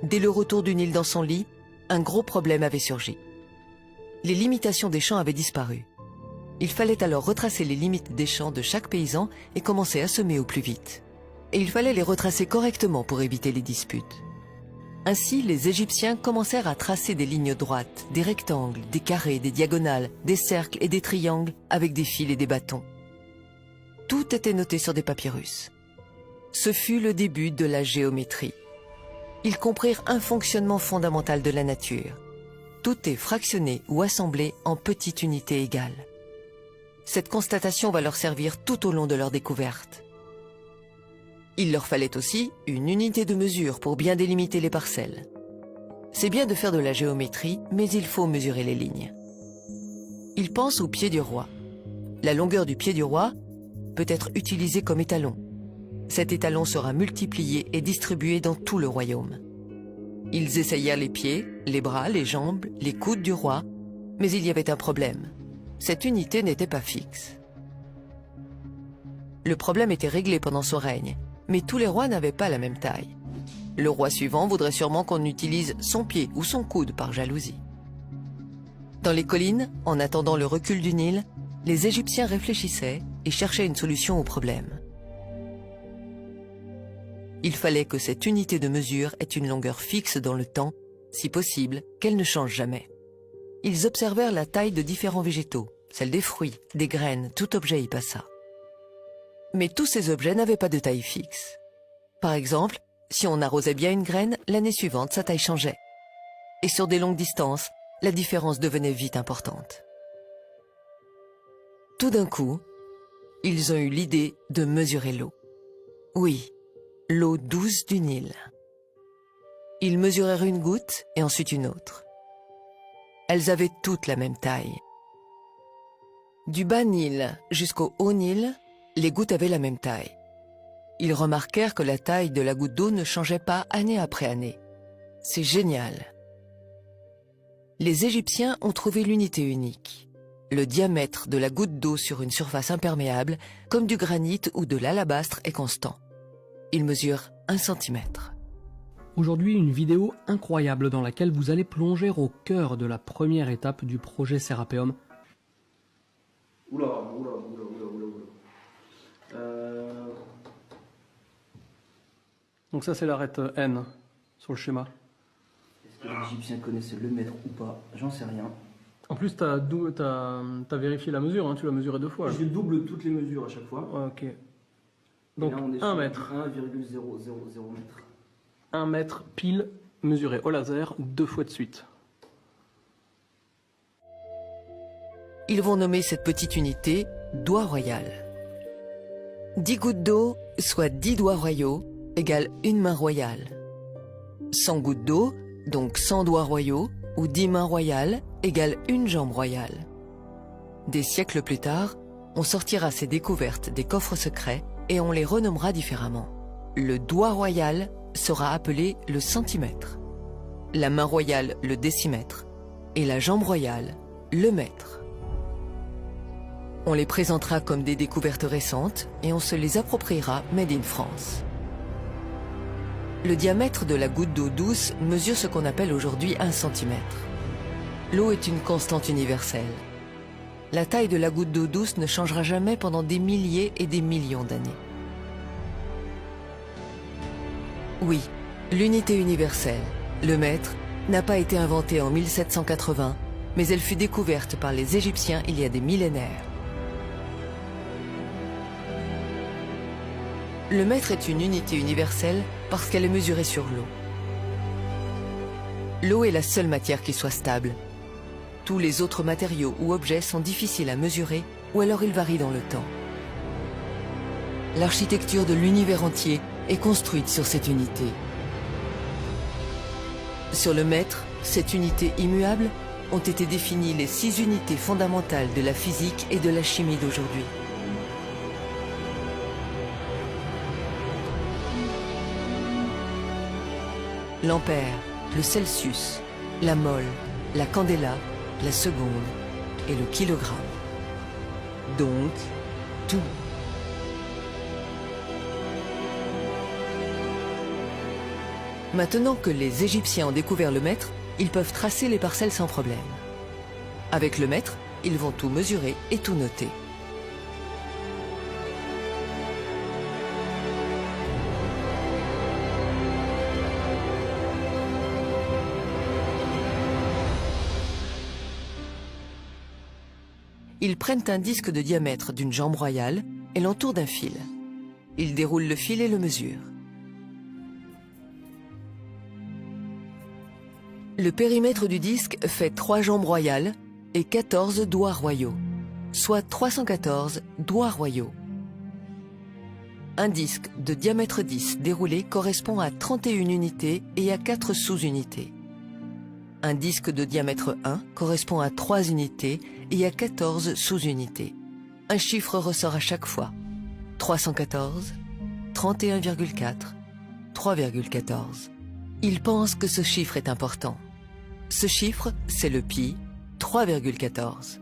dès le retour du Nil dans son lit, un gros problème avait surgi. Les limitations des champs avaient disparu. Il fallait alors retracer les limites des champs de chaque paysan et commencer à semer au plus vite. Et il fallait les retracer correctement pour éviter les disputes. Ainsi, les Égyptiens commencèrent à tracer des lignes droites, des rectangles, des carrés, des diagonales, des cercles et des triangles avec des fils et des bâtons. Tout était noté sur des papyrus. Ce fut le début de la géométrie. Ils comprirent un fonctionnement fondamental de la nature. Tout est fractionné ou assemblé en petites unités égales. Cette constatation va leur servir tout au long de leur découverte. Il leur fallait aussi une unité de mesure pour bien délimiter les parcelles. C'est bien de faire de la géométrie, mais il faut mesurer les lignes. Ils pensent au pied du roi. La longueur du pied du roi peut être utilisée comme étalon. Cet étalon sera multiplié et distribué dans tout le royaume. Ils essayèrent les pieds, les bras, les jambes, les coudes du roi, mais il y avait un problème. Cette unité n'était pas fixe. Le problème était réglé pendant son règne, mais tous les rois n'avaient pas la même taille. Le roi suivant voudrait sûrement qu'on utilise son pied ou son coude par jalousie. Dans les collines, en attendant le recul du Nil, les Égyptiens réfléchissaient et cherchaient une solution au problème. Il fallait que cette unité de mesure ait une longueur fixe dans le temps, si possible, qu'elle ne change jamais. Ils observèrent la taille de différents végétaux, celle des fruits, des graines, tout objet y passa. Mais tous ces objets n'avaient pas de taille fixe. Par exemple, si on arrosait bien une graine, l'année suivante, sa taille changeait. Et sur des longues distances, la différence devenait vite importante. Tout d'un coup, ils ont eu l'idée de mesurer l'eau. Oui, l'eau douce du Nil. Ils mesurèrent une goutte et ensuite une autre. Elles avaient toutes la même taille. Du bas Nil jusqu'au haut Nil, les gouttes avaient la même taille. Ils remarquèrent que la taille de la goutte d'eau ne changeait pas année après année. C'est génial. Les Égyptiens ont trouvé l'unité unique. Le diamètre de la goutte d'eau sur une surface imperméable, comme du granit ou de l'alabastre, est constant. Il mesure 1 centimètre. Aujourd'hui, une vidéo incroyable dans laquelle vous allez plonger au cœur de la première étape du projet Serapeum. Oula. Donc ça c'est l'arête N sur le schéma. Est-ce que les Égyptiens connaissaient le mètre ou pas? J'en sais rien. En plus t'as vérifié la mesure, hein, tu l'as mesuré 2 fois. Je double toutes les mesures à chaque fois. Ok. Donc là, on est 1 sur mètre. 1,000 mètre. 1 mètre pile mesuré au laser 2 fois de suite. Ils vont nommer cette petite unité doigt royal. 10 gouttes d'eau, soit 10 doigts royaux, égale une main royale. 100 gouttes d'eau, donc 100 doigts royaux, ou 10 mains royales, égale une jambe royale. Des siècles plus tard, on sortira ces découvertes des coffres secrets et on les renommera différemment. Le doigt royal sera appelé le centimètre, la main royale le décimètre et la jambe royale le mètre. On les présentera comme des découvertes récentes et on se les appropriera made in France. Le diamètre de la goutte d'eau douce mesure ce qu'on appelle aujourd'hui 1 centimètre. L'eau est une constante universelle. La taille de la goutte d'eau douce ne changera jamais pendant des milliers et des millions d'années. Oui, l'unité universelle, le mètre, n'a pas été inventée en 1780, mais elle fut découverte par les Égyptiens il y a des millénaires. Le mètre est une unité universelle parce qu'elle est mesurée sur l'eau. L'eau est la seule matière qui soit stable. Tous les autres matériaux ou objets sont difficiles à mesurer ou alors ils varient dans le temps. L'architecture de l'univers entier est construite sur cette unité. Sur le mètre, cette unité immuable, ont été définies les 6 unités fondamentales de la physique et de la chimie d'aujourd'hui. L'ampère, le Celsius, la mole, la candela, la seconde et le kilogramme. Donc, tout. Maintenant que les Égyptiens ont découvert le mètre, ils peuvent tracer les parcelles sans problème. Avec le mètre, ils vont tout mesurer et tout noter. Ils prennent un disque de diamètre d'une jambe royale et l'entourent d'un fil. Ils déroulent le fil et le mesurent. Le périmètre du disque fait 3 jambes royales et 14 doigts royaux, soit 314 doigts royaux. Un disque de diamètre 10 déroulé correspond à 31 unités et à 4 sous-unités. Un disque de diamètre 1 correspond à 3 unités et à 14 sous-unités. Un chiffre ressort à chaque fois. 314, 31,4, 3,14. Ils pensent que ce chiffre est important. Ce chiffre, c'est le pi 3,14.